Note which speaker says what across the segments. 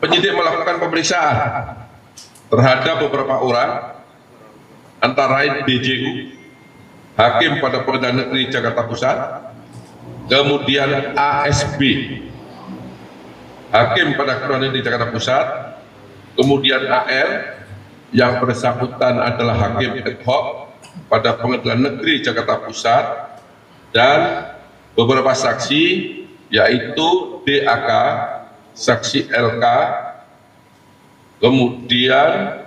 Speaker 1: penyidik melakukan pemeriksaan terhadap beberapa orang, antara lain BJU, Hakim pada Pengadilan Negeri Jakarta Pusat, kemudian ASB, Hakim pada Pengadilan Negeri Jakarta Pusat, kemudian AL, yang bersangkutan adalah Hakim ad hoc pada Pengadilan Negeri Jakarta Pusat, dan beberapa saksi yaitu DAK, saksi LK, kemudian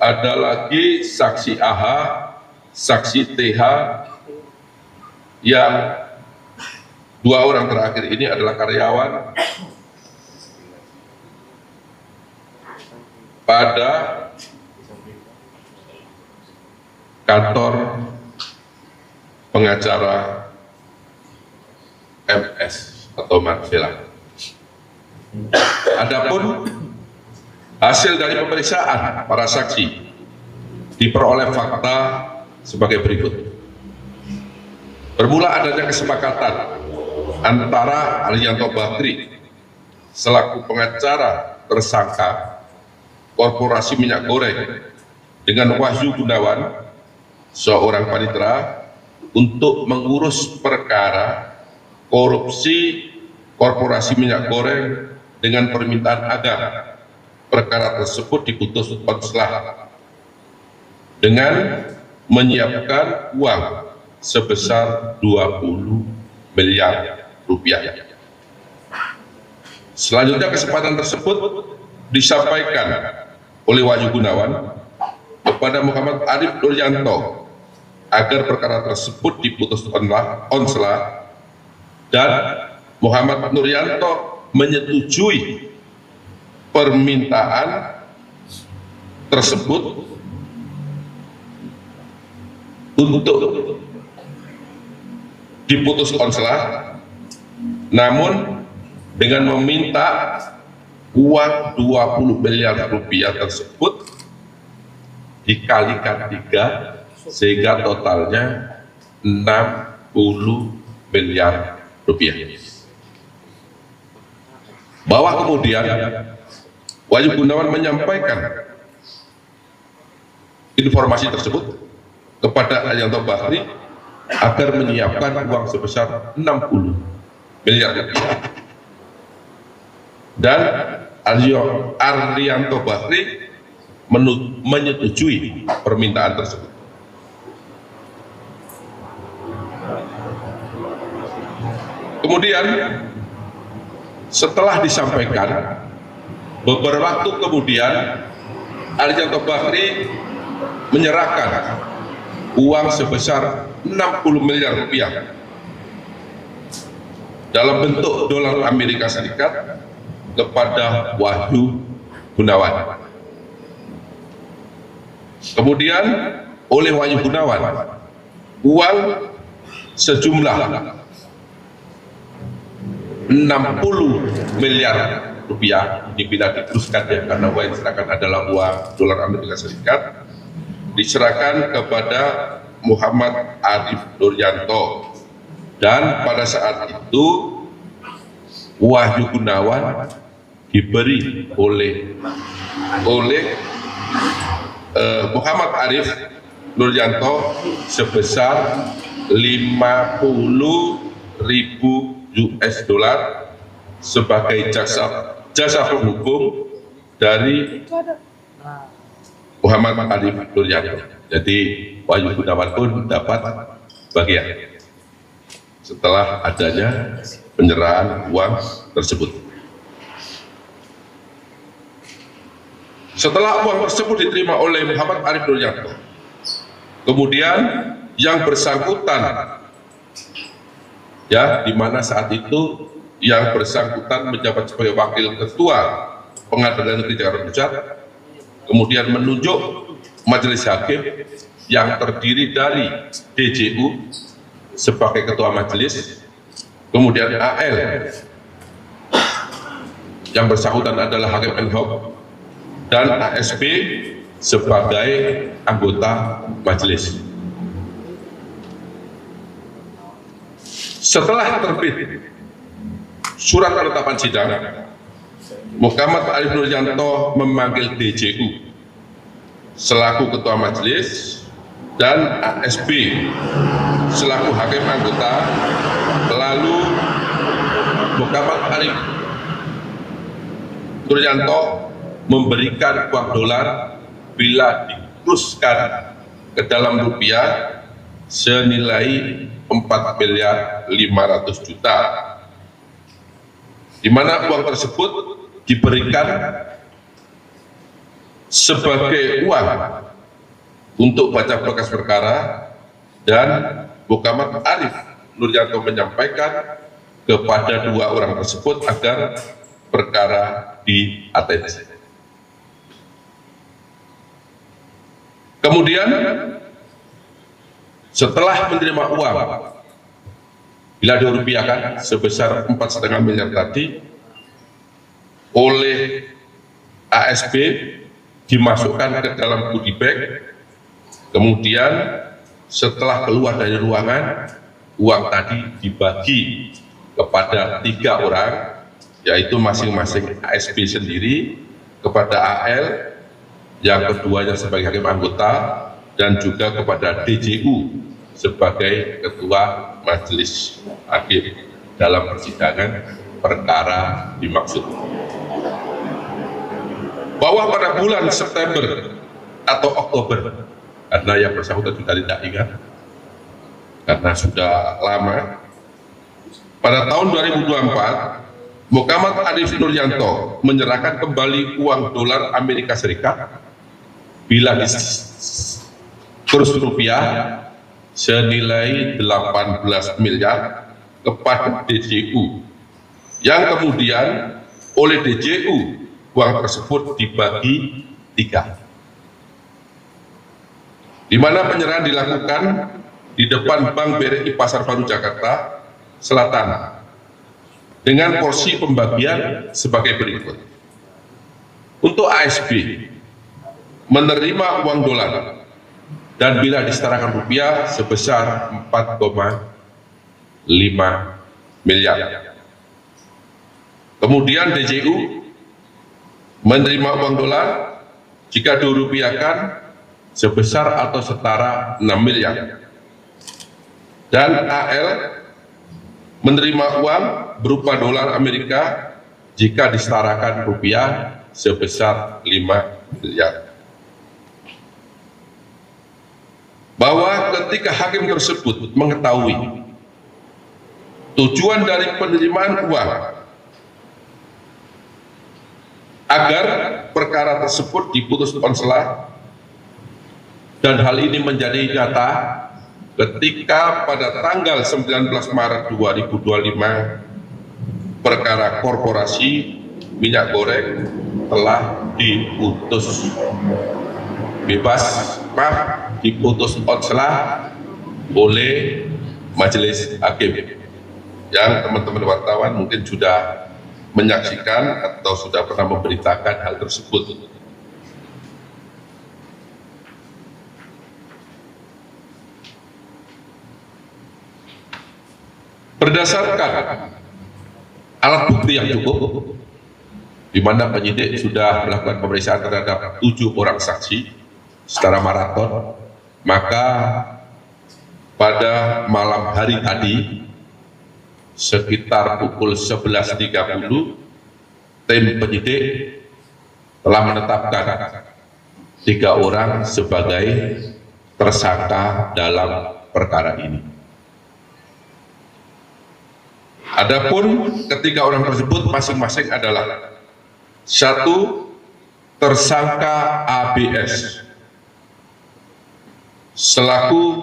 Speaker 1: ada lagi saksi AH, saksi TH, yang dua orang terakhir ini adalah karyawan pada kantor pengacara MS atau Marvela. Adapun hasil dari pemeriksaan para saksi diperoleh fakta sebagai berikut. Bermula adanya kesepakatan antara Arianto Bakri selaku pengacara tersangka Korporasi Minyak Goreng dengan Wahyu Gunawan, seorang panitera, untuk mengurus perkara korupsi Korporasi Minyak Goreng dengan permintaan agar perkara tersebut diputus konslah dengan menyiapkan uang sebesar 20 miliar rupiah. Selanjutnya kesempatan tersebut disampaikan oleh Wahyu Gunawan kepada Muhammad Arif Nuryanto agar perkara tersebut diputus konslah, dan Muhammad Nuryanto menyetujui permintaan tersebut untuk diputus konslah, namun dengan meminta uang 20 miliar rupiah tersebut dikalikan 3 sehingga totalnya 60 miliar rupiah. Bahwa kemudian Wahyu Gunawan menyampaikan informasi tersebut kepada Arianto Bakri agar menyiapkan uang sebesar 60 miliar rupiah, dan Arianto Bakri menyetujui permintaan tersebut. Kemudian setelah disampaikan, beberapa waktu kemudian Arianto Bakri menyerahkan uang sebesar 60 miliar rupiah dalam bentuk dolar Amerika Serikat kepada Wahyu Gunawan. Kemudian oleh Wahyu Gunawan uang sejumlah 60 miliar rupiah ini bila diteruskan, ya, karena uang yang diserahkan adalah uang dolar Amerika Serikat, diserahkan kepada Muhammad Arif Nuryanto, dan pada saat itu Wahyu Gunawan diberi oleh Muhammad Arif Nuryanto sebesar 50.000 US dollar sebagai jasa penghukum dari Muhammad Arif Nuryanto. Jadi Wahyu Gunawan pun dapat bagian setelah adanya penyerahan uang tersebut. Setelah uang tersebut diterima oleh Muhammad Arif Nuryanto, kemudian yang bersangkutan, ya, di mana saat itu yang bersangkutan menjabat sebagai wakil ketua Pengadilan Negeri Jakarta Pusat, kemudian menunjuk majelis hakim yang terdiri dari DJU sebagai ketua majelis, kemudian AL yang bersangkutan adalah hakim ad hoc, dan ASB sebagai anggota majelis. Setelah terbit surat penetapan sidang, Muhammad Arif Nurjanto memanggil DJU selaku Ketua Majelis dan ASB selaku Hakim Anggota. Lalu Muhammad Arif Nurjanto memberikan uang dolar bila dikurskan ke dalam rupiah senilai 4.500.000.000, di mana uang tersebut diberikan sebagai uang untuk baca berkas perkara, dan Muhammad Arif Nurjanto menyampaikan kepada dua orang tersebut agar perkara di-atensi. Kemudian setelah menerima uang bila dirupiahkan sebesar 4,5 miliar tadi oleh ASB, dimasukkan ke dalam goodie bag. Kemudian setelah keluar dari ruangan, uang tadi dibagi kepada 3 orang, yaitu masing-masing ASB sendiri, kepada AL yang keduanya sebagai hakim anggota, dan juga kepada DJU sebagai ketua majelis hakim dalam persidangan perkara dimaksud. Bahwa pada bulan September atau Oktober, karena yang bersangkutan juga tidak ingat karena sudah lama, pada tahun 2024 Muhammad Arif Nurjanto menyerahkan kembali uang dolar Amerika Serikat bila di kurs rupiah senilai 18 miliar kepada DJU, yang kemudian oleh DJU uang tersebut dibagi 3, di mana penyerahan dilakukan di depan Bank BRI Pasar Baru Jakarta Selatan dengan porsi pembagian sebagai berikut. Untuk ASB menerima uang dolar dan bila disetarakan rupiah sebesar 4,5 miliar. Kemudian DJU menerima uang dolar jika dirupiahkan sebesar atau setara 6 miliar. Dan AL menerima uang berupa dolar Amerika jika disetarakan rupiah sebesar 5 miliar. Bahwa ketika hakim tersebut mengetahui tujuan dari penerimaan uang agar perkara tersebut diputus konsela, dan hal ini menjadi nyata ketika pada tanggal 19 Maret 2025 perkara korporasi minyak goreng telah diputus bebas, diputus konsela oleh majelis hakim, yang teman-teman wartawan mungkin sudah menyaksikan atau sudah pernah memberitakan hal tersebut. Berdasarkan alat bukti yang cukup, di mana penyidik sudah melakukan pemeriksaan terhadap 7 orang saksi secara maraton, maka pada malam hari tadi sekitar pukul 11.30 tim penyidik telah menetapkan 3 orang sebagai tersangka dalam perkara ini. Adapun ketiga orang tersebut masing-masing adalah: 1, tersangka ABS selaku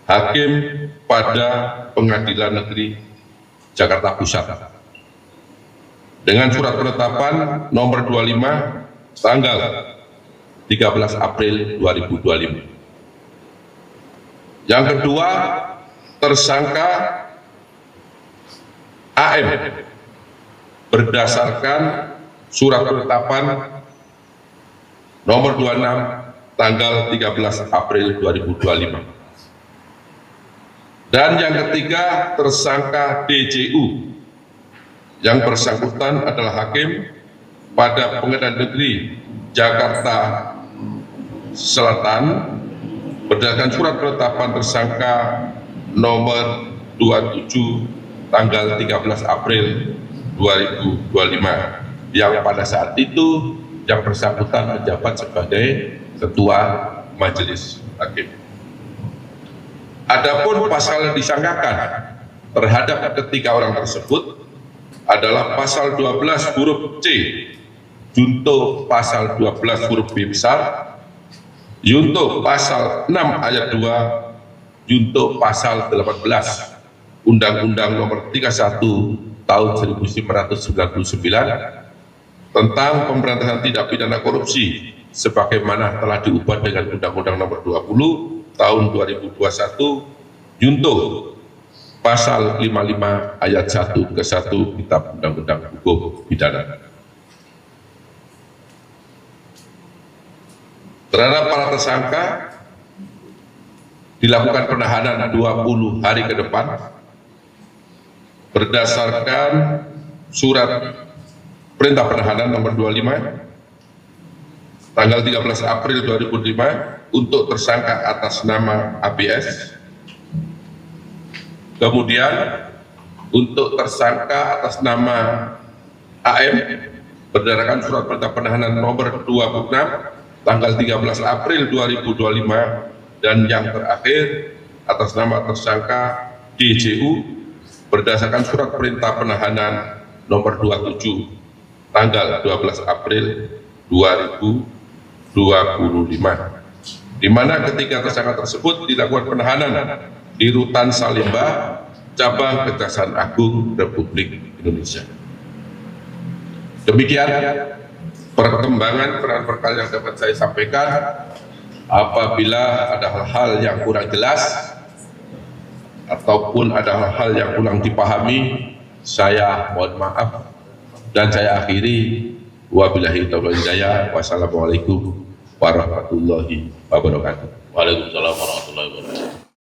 Speaker 1: hakim pada Pengadilan Negeri Jakarta Pusat dengan surat penetapan nomor 25 tanggal 13 April 2025. Yang kedua, tersangka AM berdasarkan surat penetapan nomor 26 tanggal 13 April 2025. Dan yang ketiga, tersangka DJU yang bersangkutan adalah hakim pada Pengadilan Negeri Jakarta Selatan berdasarkan surat penetapan tersangka nomor 27 tanggal 13 April 2025 yang pada saat itu yang bersangkutan menjabat sebagai Ketua Majelis Hakim. Adapun pasal yang disangkakan terhadap ketiga orang tersebut adalah pasal 12 huruf C junto pasal 12 huruf B besar, junto pasal 6 ayat 2, junto pasal 18 Undang-Undang Nomor 31 Tahun 1999 tentang pemberantasan tindak pidana korupsi sebagaimana telah diubah dengan Undang-Undang Nomor 20 Tahun 2021 junto pasal 55 ayat 1 ke 1 Kitab Undang-Undang Hukum Pidana. Terhadap para tersangka dilakukan penahanan 20 hari ke depan berdasarkan surat perintah penahanan nomor 25 tanggal 13 April 2005 untuk tersangka atas nama ABS. Kemudian untuk tersangka atas nama AM berdasarkan surat perintah penahanan nomor 26 tanggal 13 April 2025 dan yang terakhir atas nama tersangka DJU berdasarkan surat perintah penahanan nomor 27 tanggal 12 April 2025 di mana ketiga tersangka tersebut dilakukan penahanan di Rutan Salemba, Cabang Kejaksaan Agung Republik Indonesia. Demikian perkembangan peran perkara yang dapat saya sampaikan. Apabila ada hal-hal yang kurang jelas ataupun ada hal-hal yang kurang dipahami, saya mohon maaf dan saya akhiri. Wabillahi taufiq wal hidayah. Wassalamualaikum warahmatullahi wabarakatuh.
Speaker 2: Waalaikumsalam warahmatullahi wabarakatuh.